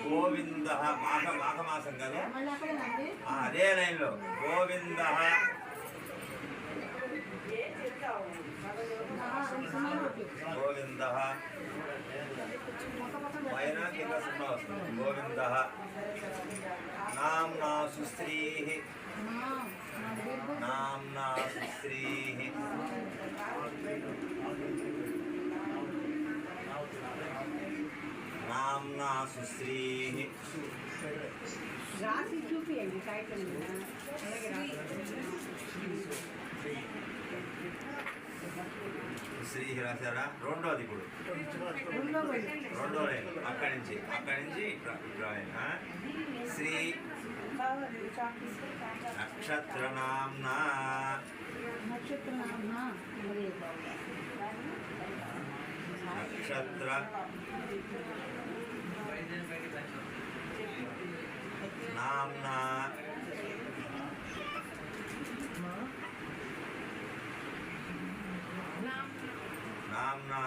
గోవింద మాఘమాసం కదా అదే లైన్లో గోవింద గోవింద పైన కింద సున్నా వస్తుంది గోవింద నామ్నా సుస్త్రీ నామ్నా సుస్త్రీ నామ్నా సుశ్రీ శ్రీ రాశారా రెండోది ఇప్పుడు రెండో లైన్ అక్కడి నుంచి శ్రీ నక్షత్రనామ్నా నక్షత్ర నామ్నా నామ్నా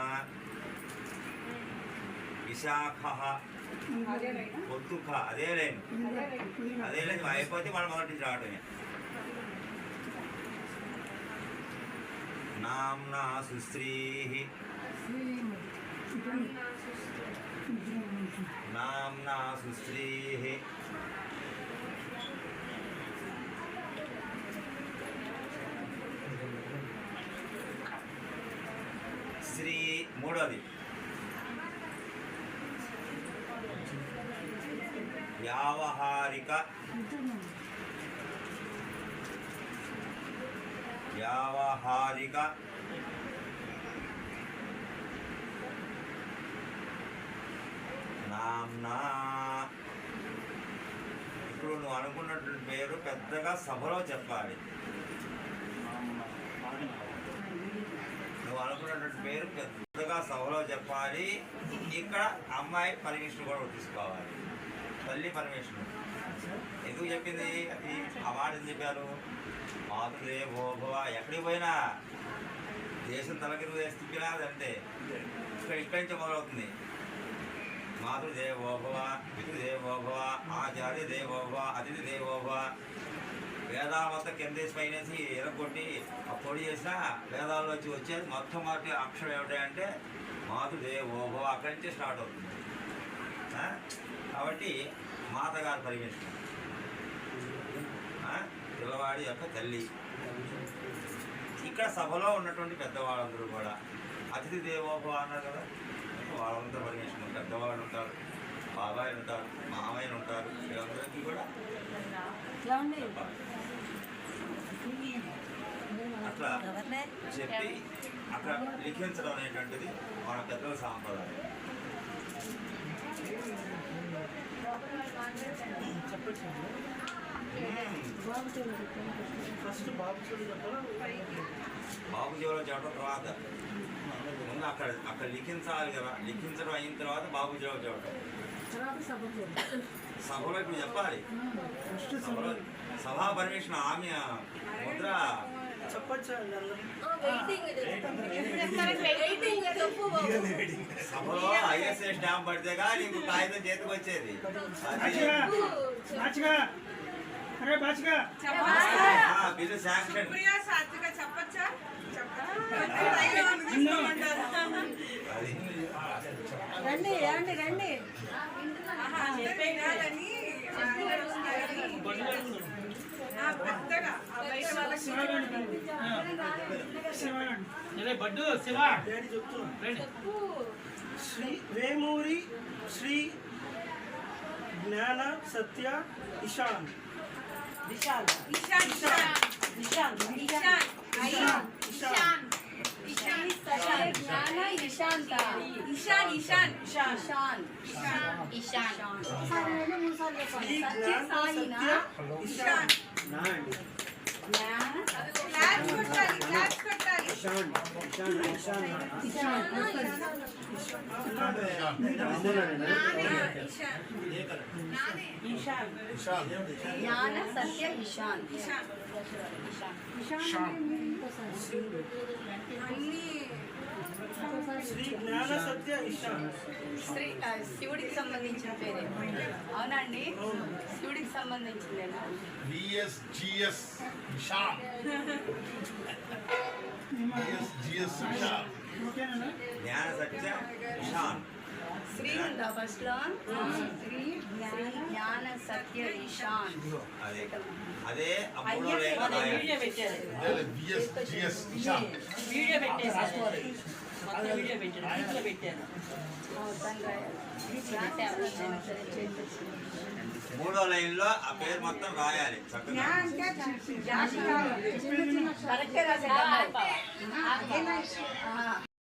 విశాఖ పొద్దుఖ అదే లైన్ అయిపోతే మనం మొదటి రావటమే నామ్నా సుశ్రీ నామ్నా సుశ్రీ శ్రీ మూడోది వ్యావహారిక నామ్నా ఇప్పుడు నువ్వు అనుకున్నటువంటి పేరు పెద్దగా సభలో చెప్పాలి. నువ్వు అనుకున్నటువంటి పేరు పెద్దగా సభలో చెప్పాలి. ఇక్కడ అమ్మాయి పర్మిషన్ కూడా తీసుకోవాలి. తల్లి పర్మిషన్ ఎందుకు చెప్పింది? అది ఆ మాట ఎందుకు చెప్పారు? మాతృదేవోభవ ఎక్కడికి పోయినా దేశం తలకిరు వేసి తిప్పినా అదంటే ఇక్కడి నుంచి మొదలవుతుంది. మాతృదేవోభవ, పితృదేవోభవ, ఆచార్య దేవోభవ, అతిథి దేవోభవ. వేదాలు మొత్తం కిందేసి పైనేసి ఎరగొట్టి ఆ పొడి చేసినా వేదాల్లో వచ్చేది మొట్టమొదటి అక్షరం ఏమిటంటే మాతృదేవోభవ. అక్కడి నుంచి స్టార్ట్ అవుతుంది. కాబట్టి మాతగారి పర్మిషన్, పిల్లవాడి యొక్క తల్లి. ఇక్కడ సభలో ఉన్నటువంటి పెద్దవాళ్ళందరూ కూడా అతిథి దేవోభవ అన్నారు కదా, వాళ్ళందరూ పర్మిషన్. పెద్దవాళ్ళు ఉంటారు, బాబాయిలు ఉంటారు, మామయ్యలు ఉంటారు, వీళ్ళందరికీ కూడా అట్లా చెప్పి అక్కడ లిఖించడం అనేటువంటిది మన పెద్దల సాంప్రదాయం. బాబు జీవలో చెప్పడం తర్వాత ముందు అక్కడ లిఖించాలి కదా. లిఖించడం అయిన తర్వాత బాబు జీవో చెప్పడం. సభలో ఇప్పుడు చెప్పాలి. సభా పర్మిషన్ ఆమె ముద్ర సభలో ఐఎస్ఐ స్టాంప్ పడితేగా నీకు కాగితం చేతికి వచ్చేది. Bill sanction. రండి రండి రండి. శ్రీ వేమూరి శ్రీ జ్ఞాన సత్య ఇషాన్ విశాల్ ఇషాన్ విశాల్ ఇషాన్ ఇషాన్ ఇషాన్ ఇషాన్ జ్ఞాన ఇషాంత ఇషాన్ ఇషాన్ ఇషాన్ ఇషాన్ సార్ మూడు సార్లు శ్రీ చెప్పండి. జ్ఞాన సత్య ఇషాన్. జ్ఞాన క్లాప్స్ కొట్టాలి క్లాప్స్ కొట్టాలి జ్ఞాన సత్య ఇషాన్ శ్రీ జ్ఞాన సత్య ఇషాన్. శివుడికి సంబంధించిన పేరే అవునండి శివుడికి సంబంధించిందేనా VSGS Vishal. VSGS Vishal. జ్ఞాన సత్య ఇషాన్. శ్రీ ఉందా ఫస్ట్ లో శ్రీ జ్ఞాన సత్య ఇషాన్ అదే అదే అప్పుడు లేక రాయాలి. VSGS Vishal. వీడియో పెట్టేసారు మొత్తం వీడియో పెట్టారు దీంట్లో పెట్టారు దాన్ని రాయాలి సరే చేసేసి మూడో లైన్లో ఆ పేరు మొత్తం రాయాలి చక్కగా. కరెక్టే రాసే